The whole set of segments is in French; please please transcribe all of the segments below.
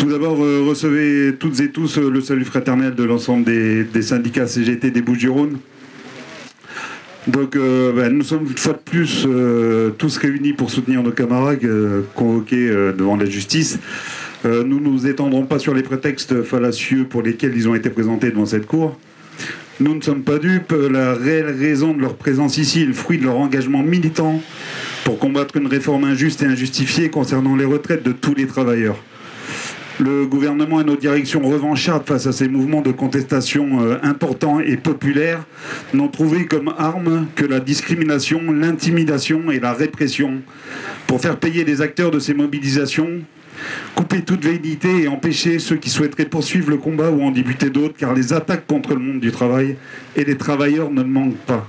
Tout d'abord, recevez toutes et tous le salut fraternel de l'ensemble des syndicats CGT des Bouches-du-Rhône. Donc, nous sommes une fois de plus tous réunis pour soutenir nos camarades convoqués devant la justice. Nous ne nous étendrons pas sur les prétextes fallacieux pour lesquels ils ont été présentés devant cette cour. Nous ne sommes pas dupes. La réelle raison de leur présence ici est le fruit de leur engagement militant pour combattre une réforme injuste et injustifiée concernant les retraites de tous les travailleurs. Le gouvernement et nos directions revanchardes face à ces mouvements de contestation importants et populaires n'ont trouvé comme arme que la discrimination, l'intimidation et la répression pour faire payer les acteurs de ces mobilisations, couper toute velléité et empêcher ceux qui souhaiteraient poursuivre le combat ou en débuter d'autres, car les attaques contre le monde du travail et les travailleurs ne manquent pas.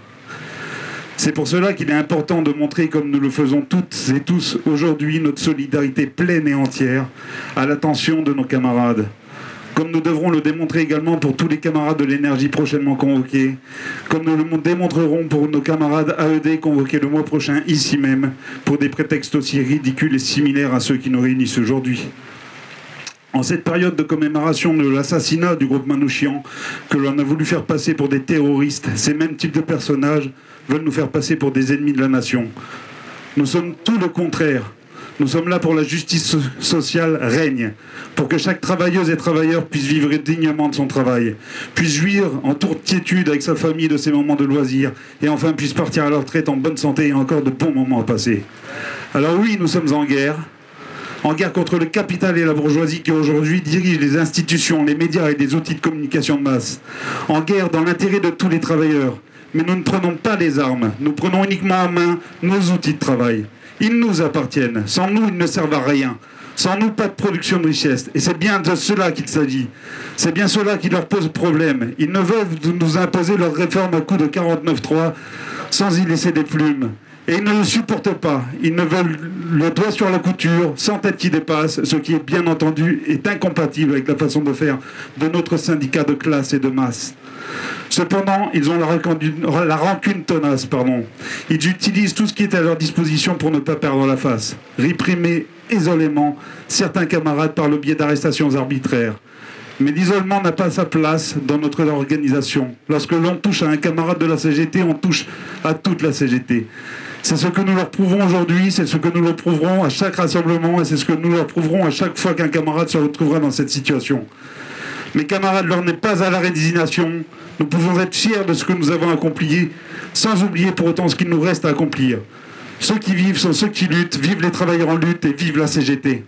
C'est pour cela qu'il est important de montrer, comme nous le faisons toutes et tous aujourd'hui, notre solidarité pleine et entière à l'attention de nos camarades. Comme nous devrons le démontrer également pour tous les camarades de l'énergie prochainement convoqués, comme nous le démontrerons pour nos camarades AED convoqués le mois prochain ici même, pour des prétextes aussi ridicules et similaires à ceux qui nous réunissent aujourd'hui. En cette période de commémoration de l'assassinat du groupe Manouchian, que l'on a voulu faire passer pour des terroristes, ces mêmes types de personnages veulent nous faire passer pour des ennemis de la nation. Nous sommes tout le contraire. Nous sommes là pour la justice sociale règne, pour que chaque travailleuse et travailleur puisse vivre dignement de son travail, puisse jouir en toute quiétude avec sa famille de ses moments de loisirs, et enfin puisse partir à la retraite en bonne santé et encore de bons moments à passer. Alors oui, nous sommes en guerre contre le capital et la bourgeoisie qui aujourd'hui dirigent les institutions, les médias et les outils de communication de masse. En guerre dans l'intérêt de tous les travailleurs. Mais nous ne prenons pas les armes, nous prenons uniquement en main nos outils de travail. Ils nous appartiennent, sans nous ils ne servent à rien. Sans nous, pas de production de richesse. Et c'est bien de cela qu'il s'agit. C'est bien cela qui leur pose problème. Ils ne veulent nous imposer leur réforme à coup de 49.3 sans y laisser des plumes. Et ils ne le supportent pas. Ils ne veulent le doigt sur la couture, sans tête qui dépasse, ce qui est bien entendu est incompatible avec la façon de faire de notre syndicat de classe et de masse. Cependant, ils ont la rancune tenace. Ils utilisent tout ce qui est à leur disposition pour ne pas perdre la face. Réprimer isolément certains camarades par le biais d'arrestations arbitraires. Mais l'isolement n'a pas sa place dans notre organisation. Lorsque l'on touche à un camarade de la CGT, on touche à toute la CGT. C'est ce que nous leur prouvons aujourd'hui, c'est ce que nous leur prouverons à chaque rassemblement et c'est ce que nous leur prouverons à chaque fois qu'un camarade se retrouvera dans cette situation. Mes camarades, l'heure n'est pas à la résignation. Nous pouvons être fiers de ce que nous avons accompli, sans oublier pour autant ce qu'il nous reste à accomplir. Ceux qui vivent sont ceux qui luttent, vivent les travailleurs en lutte et vivent la CGT.